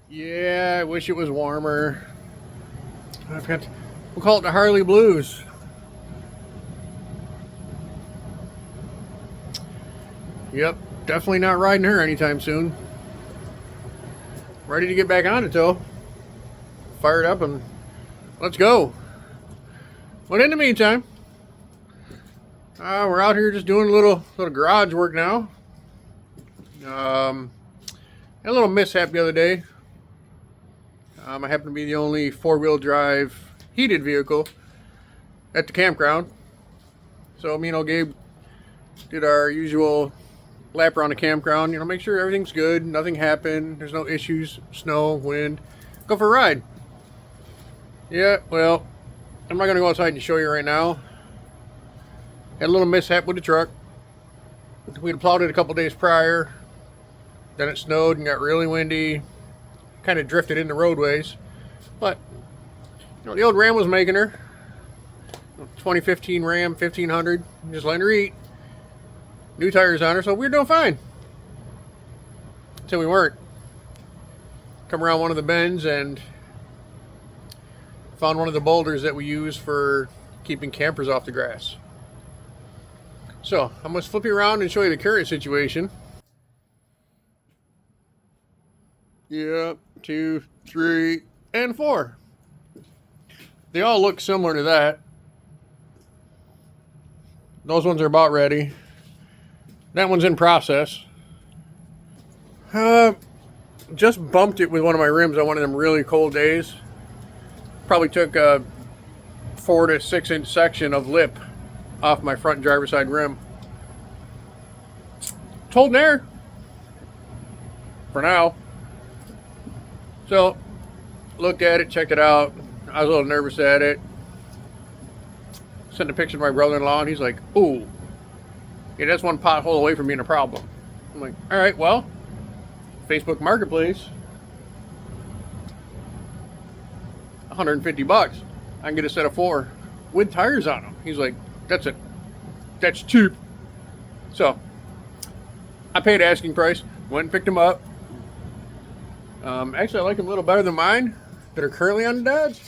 Yeah, I wish it was warmer. We'll call it the Harley Blues. Yep, definitely not riding her anytime soon. Ready to get back on it though. Fired up and let's go. But in the meantime, we're out here just doing a little garage work now. Had a little mishap the other day. I happen to be the only four-wheel drive heated vehicle at the campground. So me and old Gabe did our usual lap around the campground, make sure everything's good, nothing happened, there's no issues, snow, wind. Go for a ride. Yeah, well, I'm not going to go outside and show you right now. Had a little mishap with the truck. We had plowed it a couple days prior. Then it snowed and got really windy. Kind of drifted in the roadways. But, the old Ram was making her. 2015 Ram 1500. Just letting her eat. New tires on her, so we were doing fine. Until we weren't. Come around one of the bends and found one of the boulders that we use for keeping campers off the grass. So, I'm going to flip you around and show you the current situation. Yeah, 2, 3, and 4. They all look similar to that. Those ones are about ready. That one's in process. Just bumped it with one of my rims on one of them really cold days. Probably took a 4 to 6 inch section of lip off my front driver's side rim. It's holding there. For now. So, looked at it, checked it out. I was a little nervous at it. Sent a picture to my brother-in-law and he's like, ooh. Yeah, that's one pothole away from being a problem. I'm like, all right, well, Facebook Marketplace, $150. I can get a set of 4 with tires on them. He's like, that's it. That's cheap. So, I paid asking price. Went and picked them up. Actually, I like them a little better than mine that are currently on the Dodge.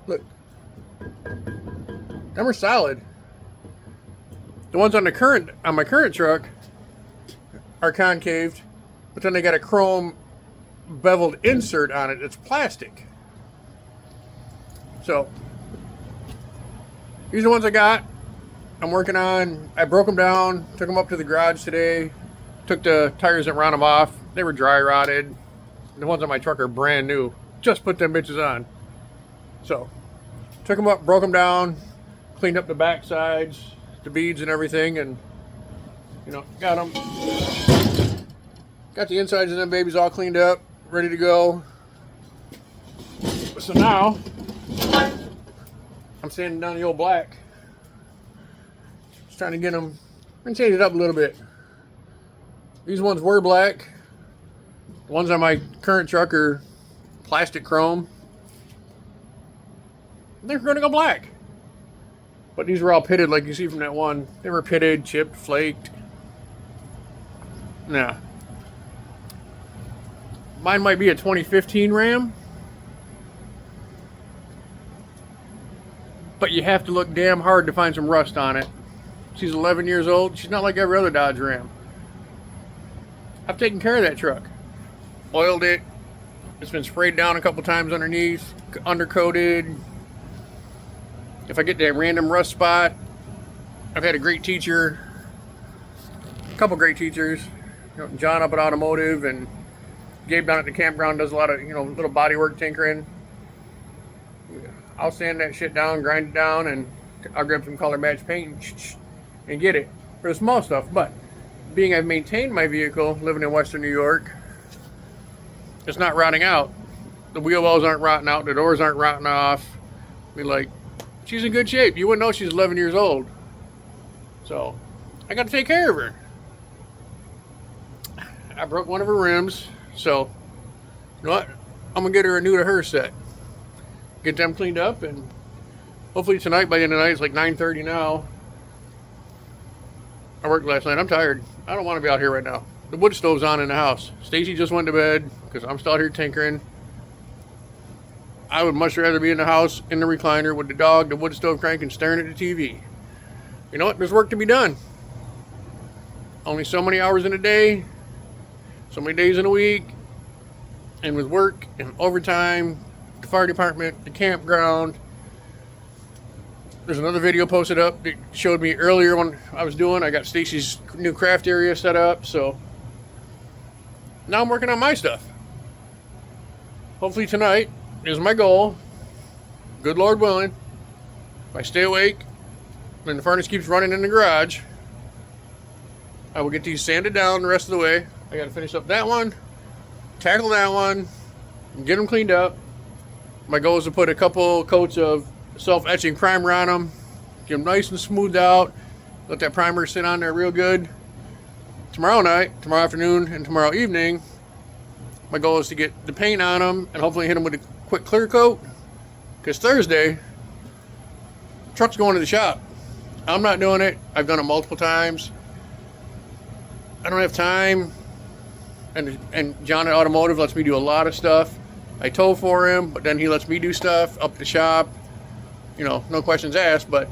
Look, them are solid. The ones on my current truck are concaved, but then they got a chrome beveled insert on it. It's plastic. So these are the ones I got. I'm working on. I broke them down, took them up to the garage today, took the tires that ran them off. They were dry rotted. The ones on my truck are brand new. Just put them bitches on. So took them up, broke them down, cleaned up the back sides, the beads and everything, and got them. Got the insides of them babies all cleaned up, ready to go. So now I'm sanding down the old black. Just trying to get them and change it up a little bit. These ones were black. The ones on my current truck are plastic chrome. They're going to go black. But these were all pitted like you see from that one. They were pitted, chipped, flaked. Nah. Mine might be a 2015 Ram. But you have to look damn hard to find some rust on it. She's 11 years old. She's not like every other Dodge Ram. I've taken care of that truck. Oiled it. It's been sprayed down a couple times underneath. Undercoated. If I get that random rust spot, I've had a great teacher. A couple great teachers. John up at Automotive and Gabe down at the campground does a lot of, little body work tinkering. I'll sand that shit down, grind it down, and I'll grab some color match paint and get it for the small stuff. But being I've maintained my vehicle, living in Western New York, it's not rotting out. The wheel wells aren't rotting out. The doors aren't rotting off. She's in good shape. You wouldn't know she's 11 years old. So, I got to take care of her. I broke one of her rims. So, you know what? I'm going to get her a new to her set. Get them cleaned up, and hopefully tonight, by the end of the night, it's like 9:30 now. I worked last night. I'm tired. I don't want to be out here right now. The wood stove's on in the house. Stacy just went to bed because I'm still out here tinkering. I would much rather be in the house in the recliner with the dog, the wood stove cranking, staring at the TV. You know what? There's work to be done. Only so many hours in a day, so many days in a week, and with work and overtime, the fire department, the campground. There's another video posted up that showed me earlier when I got Stacy's new craft area set up, so now I'm working on my stuff. Hopefully tonight is my goal. Good Lord willing, if I stay awake and the furnace keeps running in the garage, I will get these sanded down the rest of the way. I got to finish up that one, tackle that one, and get them cleaned up. My goal is to put a couple coats of self-etching primer on them, get them nice and smoothed out, let that primer sit on there real good. Tomorrow night, tomorrow afternoon, and tomorrow evening, my goal is to get the paint on them and hopefully hit them with a quick clear coat, because Thursday, truck's going to the shop. I'm not doing it. I've done it multiple times. I don't have time, and John at Automotive lets me do a lot of stuff. I tow for him, but then he lets me do stuff up at the shop. You know, no questions asked, but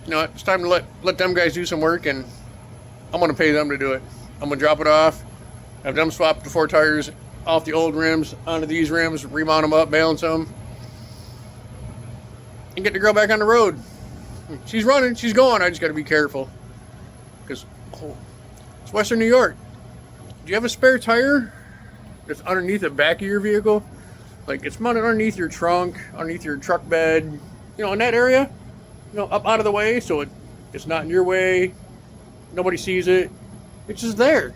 you know, it's time to let them guys do some work, and I'm gonna pay them to do it. I'm gonna drop it off, have them swap the 4 tires off the old rims onto these rims, remount them up, balance them, and get the girl back on the road. She's running, she's going. I just gotta be careful, because it's Western New York. Do you have a spare tire that's underneath the back of your vehicle? Like, it's mounted underneath your trunk, underneath your truck bed, you know, in that area, you know, up out of the way, so it's not in your way, nobody sees it, it's just there.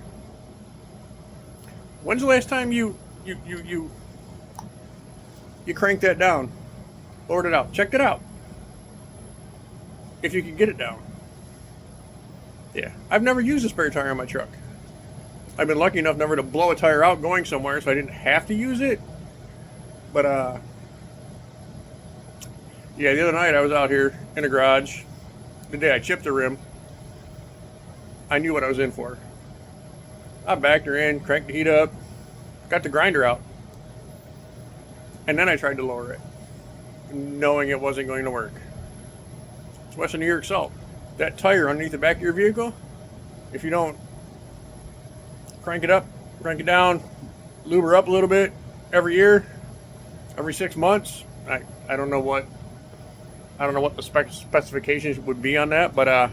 When's the last time you cranked that down, lowered it out, checked it out, if you can get it down? Yeah, I've never used a spare tire on my truck. I've been lucky enough never to blow a tire out going somewhere, so I didn't have to use it. But, yeah, the other night I was out here in the garage. The day I chipped the rim, I knew what I was in for. I backed her in, cranked the heat up, got the grinder out. And then I tried to lower it, knowing it wasn't going to work. It's Western New York salt. That tire underneath the back of your vehicle, if you don't crank it up, crank it down, lube her up a little bit every year, every 6 months. I don't know what the specifications would be on that, but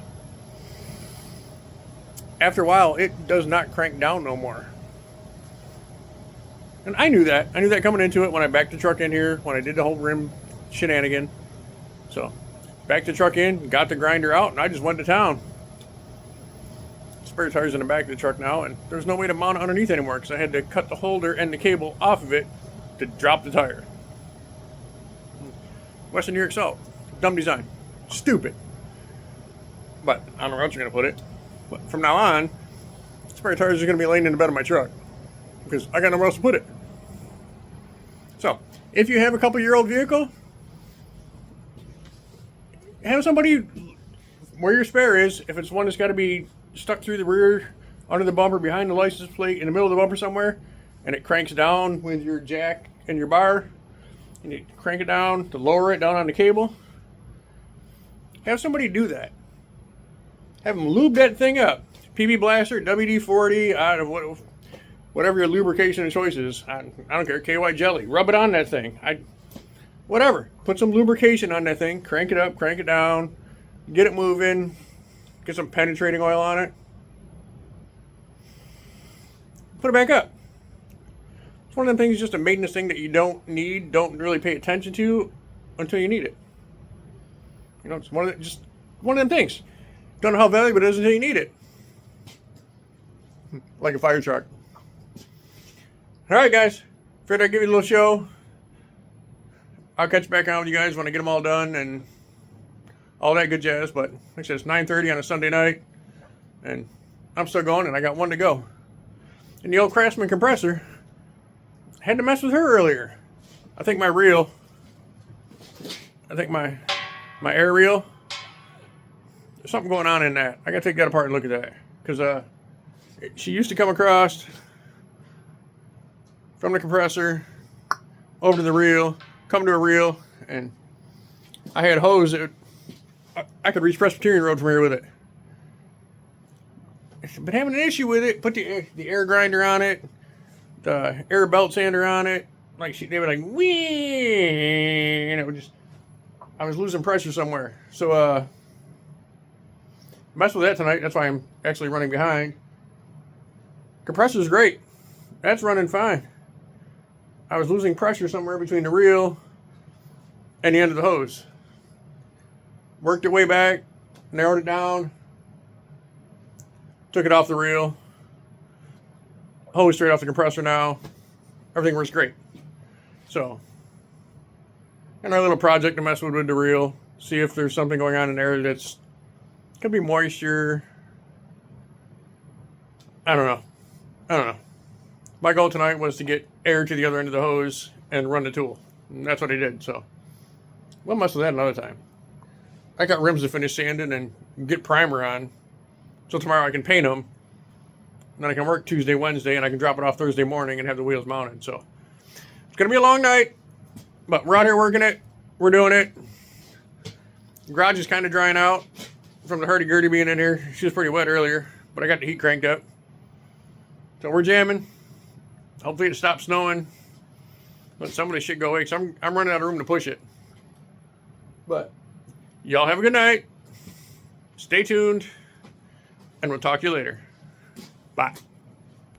after a while it does not crank down no more. And I knew that coming into it when I backed the truck in here, when I did the whole rim shenanigan. So backed the truck in, got the grinder out, and I just went to town. Spare tires in the back of the truck now, and there's no way to mount it underneath anymore because I had to cut the holder and the cable off of it to drop the tire. Western New York salt. Dumb design. Stupid. But I don't know where else you're going to put it. But from now on, spare tires are going to be laying in the bed of my truck because I got nowhere else to put it. So, if you have a couple-year-old vehicle, have somebody where your spare is. If it's one that's got to be stuck through the rear, under the bumper, behind the license plate, in the middle of the bumper somewhere, and it cranks down with your jack and your bar, and you crank it down to lower it down on the cable, have somebody do that. Have them lube that thing up. PB Blaster, WD-40, whatever your lubrication of choice is. I don't care, KY Jelly. Rub it on that thing. Whatever. Put some lubrication on that thing. Crank it up, crank it down. Get it moving. Get some penetrating oil on it. Put it back up. It's one of them things, just a maintenance thing that you don't really pay attention to until you need it. You know, it's one of them things. Don't know how valuable it is until you need it. Like a fire truck. Alright guys, figured I'd give you a little show. I'll catch back on with you guys when I get them all done and all that good jazz, but like I said, it's 9:30 on a Sunday night, and I'm still going, and I got one to go. And the old Craftsman compressor, had to mess with her earlier. I think my air reel, there's something going on in that. I gotta take that apart and look at that, because she used to come across from the compressor, over to the reel, come to a reel, and I had hose that I could reach Presbyterian Road from here with it. But having an issue with it, put the air grinder on it, the air belt sander on it, like they were like, wee, and it would just, I was losing pressure somewhere. So, mess with that tonight. That's why I'm actually running behind. Compressor's great. That's running fine. I was losing pressure somewhere between the reel and the end of the hose. Worked it way back, narrowed it down, took it off the reel, hose straight off the compressor now. Everything works great. So, another little project to mess with the reel. See if there's something going on in there that's, could be moisture. I don't know. My goal tonight was to get air to the other end of the hose and run the tool. And that's what I did. So, we'll mess with that another time. I got rims to finish sanding and get primer on. So tomorrow I can paint them. And then I can work Tuesday, Wednesday, and I can drop it off Thursday morning and have the wheels mounted. So, it's going to be a long night. But we're out here working it. We're doing it. The garage is kind of drying out from the hurdy-gurdy being in here. She was pretty wet earlier. But I got the heat cranked up. So we're jamming. Hopefully it stops snowing. But somebody should go away, because I'm running out of room to push it. But y'all have a good night. Stay tuned. And we'll talk to you later. Bye.